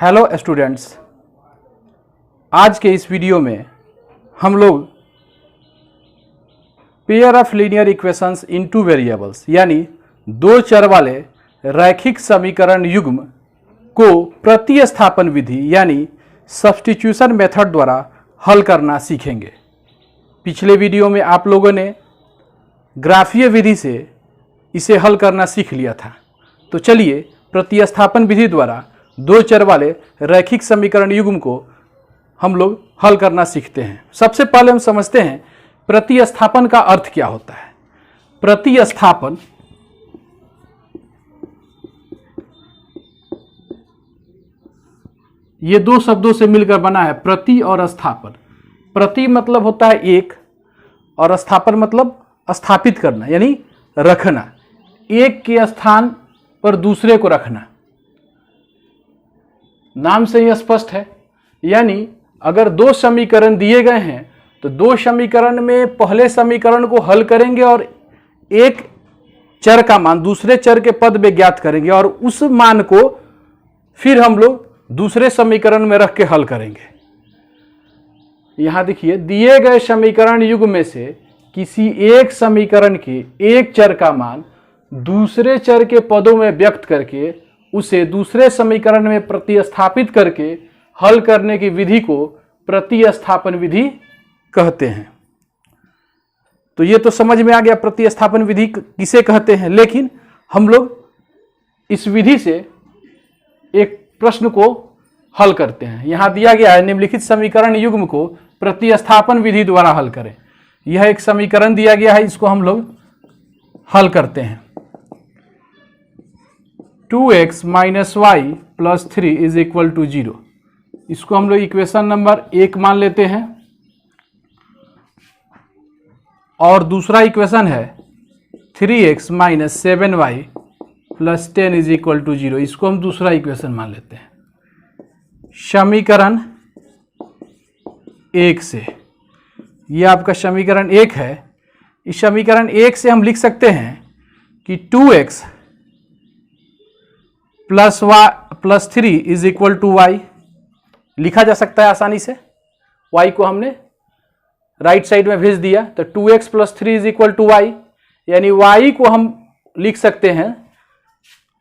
Hello students, आज के इस वीडियो में हम लोग pair of linear equations in two variables यानी दो चर वाले रैखिक समीकरण युग्म को प्रतिस्थापन विधि यानी सब्स्टिट्यूशन मेथड द्वारा हल करना सीखेंगे। पिछले वीडियो में आप लोगों ने ग्राफीय विधि से इसे हल करना सीख लिया था, तो चलिए प्रतिस्थापन विधि द्वारा दो चर वाले रैखिक समीकरण युग्म को हम लोग हल करना सीखते हैं। सबसे पहले हम समझते हैं प्रतिस्थापन का अर्थ क्या होता है। प्रतिस्थापन ये दो शब्दों से मिलकर बना है, प्रति और स्थापन। प्रति मतलब होता है एक और स्थापन मतलब स्थापित करना यानी रखना, एक के स्थान पर दूसरे को रखना। नाम से ही स्पष्ट है, यानी अगर दो समीकरण दिए गए हैं तो दो समीकरण में पहले समीकरण को हल करेंगे और एक चर का मान दूसरे चर के पद में ज्ञात करेंगे और उस मान को फिर हम लोग दूसरे समीकरण में रख के हल करेंगे। यहां देखिए, दिए गए समीकरण युग्म में से किसी एक समीकरण के एक चर का मान दूसरे चर के पदों में व्यक्त करके उसे दूसरे समीकरण में प्रतिस्थापित करके हल करने की विधि को प्रतिस्थापन विधि कहते हैं। तो ये तो समझ में आ गया प्रतिस्थापन विधि किसे कहते हैं, लेकिन हम लोग इस विधि से एक प्रश्न को हल करते हैं। यहां दिया गया है निम्नलिखित समीकरण युग्म को प्रतिस्थापन विधि द्वारा हल करें। यह एक समीकरण दिया गया है, इसको हम लोग हल करते हैं। 2x minus Y plus 3 is equal to 0। इसको हम लोग इक्वेशन नंबर 1 मान लेते हैं और दूसरा इक्वेशन है 3x minus 7y plus 10 is equal to 0। इसको हम दूसरा इक्वेशन मान लेते हैं। समीकरण 1 से, ये आपका समीकरण 1 है। इस समीकरण 1 से हम लिख सकते हैं कि 2x plus 3 is equal to Y. लिखा जा सकता है आसानी से। y को हमने राइट साइड में भेज दिया तो 2x plus 3 is equal to Y, यानी y को हम लिख सकते हैं,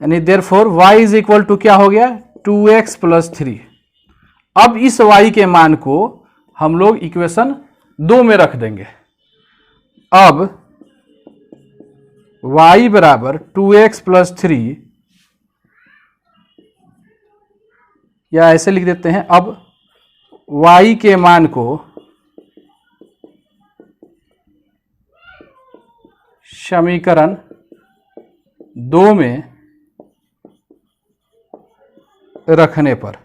यानी therefore y is equal to क्या हो गया 2x प्लस 3। अब इस y के मान को हम लोग इक्वेशन 2 में रख देंगे। अब y बराबर 2x प्लस 3, या ऐसे लिख देते हैं, अब y के मान को समीकरण 2 में रखने पर,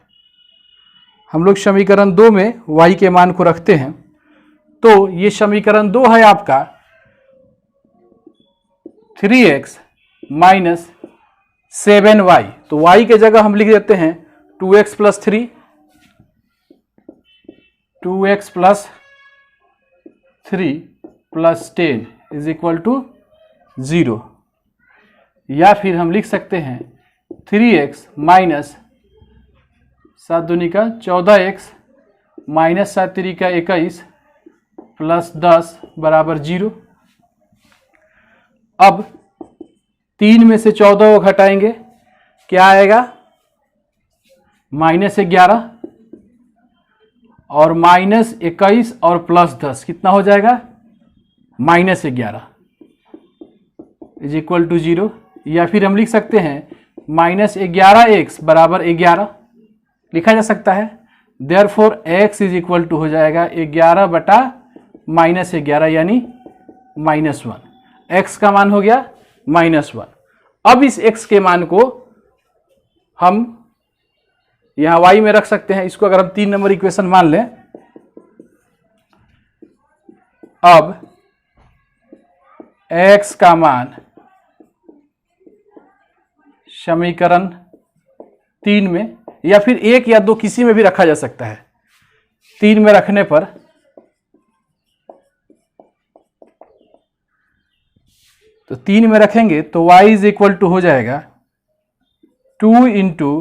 हम लोग समीकरण 2 में y के मान को रखते हैं तो ये समीकरण 2 है आपका 3x माइनस 7y। तो y के जगह हम लिख देते हैं 2x plus 3, 2x plus 3 plus 10 is equal to 0। या फिर हम लिख सकते हैं 3x माइनस 7 दूनी का 14x माइनस 7 3 का 21 प्लस 10 बराबर 0। अब 3 में से 14 को घटाएंगे, क्या आएगा -11 और -21 और प्लस 10 कितना हो जाएगा -11 इज इक्वल टू 0। या फिर हम लिख सकते हैं -11x बराबर 11 लिखा जा सकता है। Therefore x is equal to हो जाएगा 11 बटा -11 यानी -1। x का मान हो गया -1। अब इस x के मान को हम यहां y में रख सकते हैं। इसको अगर हम 3 नंबर इक्वेशन मान लें, अब x का मान समीकरण 3 में या फिर 1 या 2 किसी में भी रखा जा सकता है। 3 में रखने पर तो 3 में रखेंगे तो y इज इक्वल टू हो जाएगा 2 इंटू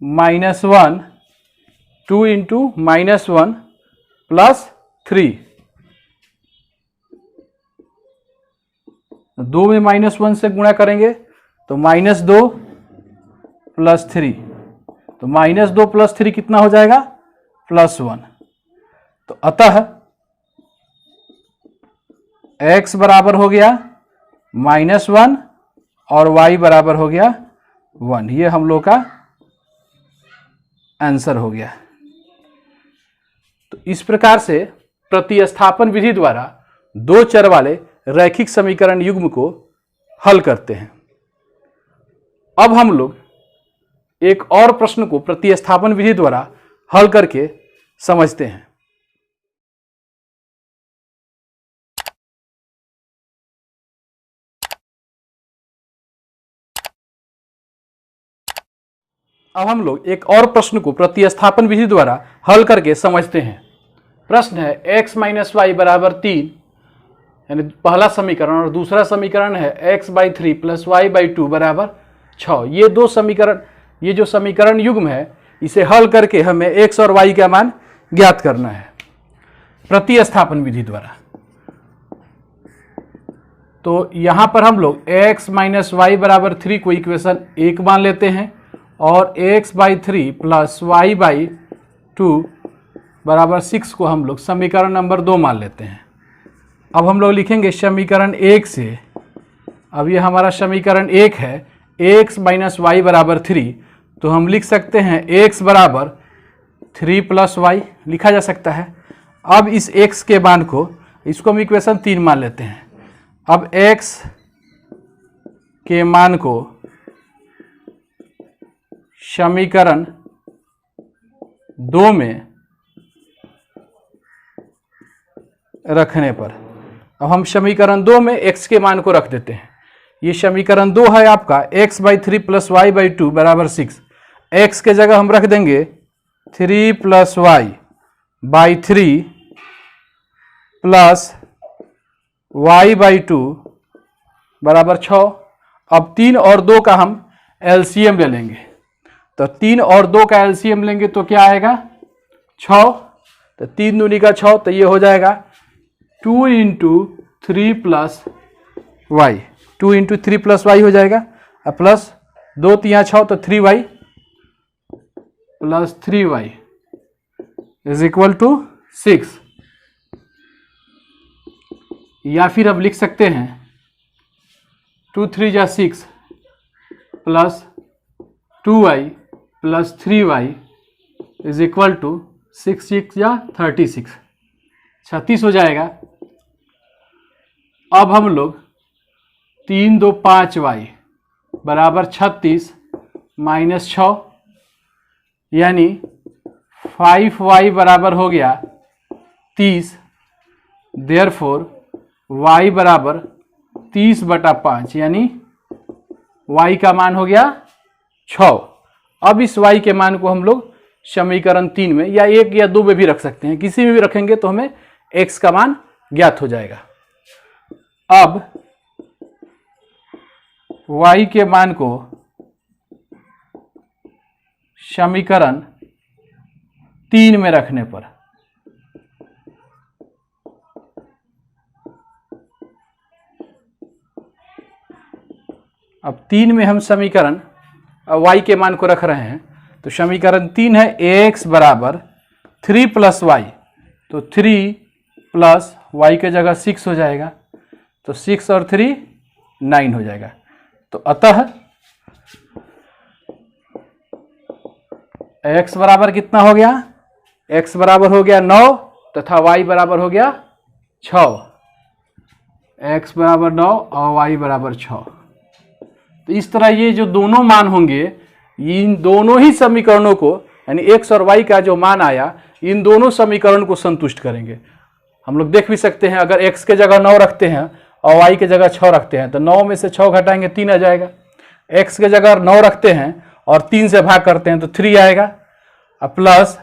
-1 2 इंटू -1 प्लस 3, 2 में -1 से गुणा करेंगे तो -2 प्लस 3, तो -2 प्लस 3 कितना हो जाएगा? +1। तो अतः x बराबर हो गया -1 और y बराबर हो गया 1। ये हम लोग का आंसर हो गया। तो इस प्रकार से प्रतिस्थापन विधि द्वारा दो चर वाले रैखिक समीकरण युग्म को हल करते हैं। अब हम लोग एक और प्रश्न को प्रतिस्थापन विधि द्वारा हल करके समझते हैं। अब हम लोग एक और प्रश्न को प्रतिस्थापन विधि द्वारा हल करके समझते हैं। प्रश्न है x - y बराबर 3, यानी पहला समीकरण, और दूसरा समीकरण है x/3 + y/2 बराबर 6। ये दो समीकरण, ये जो समीकरण युग्म है, इसे हल करके हमें x और y का मान ज्ञात करना है प्रतिस्थापन विधि द्वारा। तो यहां पर हम लोग x - y बराबर 3 को इक्वेशन 1 मान लेते हैं और x/3 + y/2 बराबर 6 को हम लोग समीकरण नंबर 2 मान लेते हैं। अब हम लोग लिखेंगे समीकरण 1 से, अब ये हमारा समीकरण 1 है, x - y बराबर 3, तो हम लिख सकते हैं x बराबर 3 + y लिखा जा सकता है। अब इस x के मान को, इसको हम इक्वेशन 3 मान लेते हैं। अब x के मान को समीकरण 2 में रखने पर, अब हम समीकरण 2 में x के मान को रख देते हैं। ये समीकरण 2 है आपका x/3 + y/2 बराबर 6। x के जगह हम रख देंगे 3 + y/3 प्लस y/2 बराबर 6। अब 3 और 2 का हम एलसीएम ले लेंगे, तो 3 और 2 का एलसीएम लेंगे तो क्या आएगा? 6। तो 3 दूनी का 6, तो ये हो जाएगा 2 × 3 + y, 2 × 3 + y हो जाएगा, और प्लस 2 3 6, तो 3y + 3y = 6। या फिर अब लिख सकते हैं 2 3 = 6 प्लस 2y + 3y = 6 6 या 36, 36 हो जाएगा। अब हम लोग 3 2 5y बराबर 36 - 6, यानी 5y बराबर हो गया 30। देयरफॉर y बराबर 30/5, यानी y का मान हो गया 6। अब इस y के मान को हम लोग समीकरण 3 में या 1 या 2 में भी रख सकते हैं, किसी में भी रखेंगे तो हमें x का मान ज्ञात हो जाएगा। अब y के मान को समीकरण 3 में रखने पर, अब 3 में हम समीकरण y के मान को रख रहे हैं, तो समीकरण 3 है ax बराबर 3 + y, तो 3 + y के जगह 6 हो जाएगा, तो 6 और 3 9 हो जाएगा। तो अतः x बराबर कितना हो गया? x बराबर हो गया 9 तथा y बराबर हो गया 6। x बराबर 9 और y बराबर 6। तो इस तरह ये जो दोनों मान होंगे, इन दोनों ही समीकरणों को, यानी x और y का जो मान आया, इन दोनों समीकरण को संतुष्ट करेंगे। हम लोग देख भी सकते हैं, अगर x के जगह 9 रखते हैं और y के जगह 6 रखते हैं, तो 9 में से 6 घटाएंगे 3 आ जाएगा। x के जगह 9 रखते हैं और 3 से भाग करते हैं तो 3 आएगा, और प्लस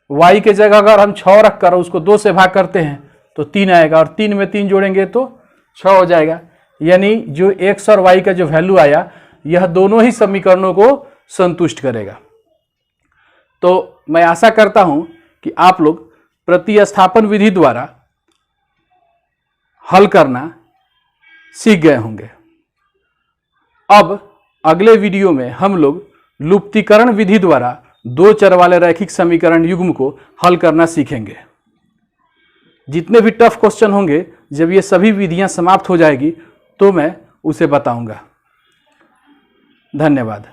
y के जगह अगर हम 6 रख कर उसको 2 से भाग करते हैं तो 3 आएगा, और 3 में 3 जोड़ेंगे तो 6 हो जाएगा। यानी जो x और y का जो वैल्यू आया, यह दोनों ही समीकरणों को संतुष्ट करेगा। तो मैं आशा करता हूं कि आप लोग प्रतिस्थापन विधि द्वारा हल करना सीख गए होंगे। अब अगले वीडियो में हम लोग लुप्तीकरण विधि द्वारा दो चर वाले रैखिक समीकरण युग्म को हल करना सीखेंगे। जितने भी टफ क्वेश्चन होंगे, जब ये सभी विधियां समाप्त हो जाएगी तो मैं उसे बताऊंगा। धन्यवाद।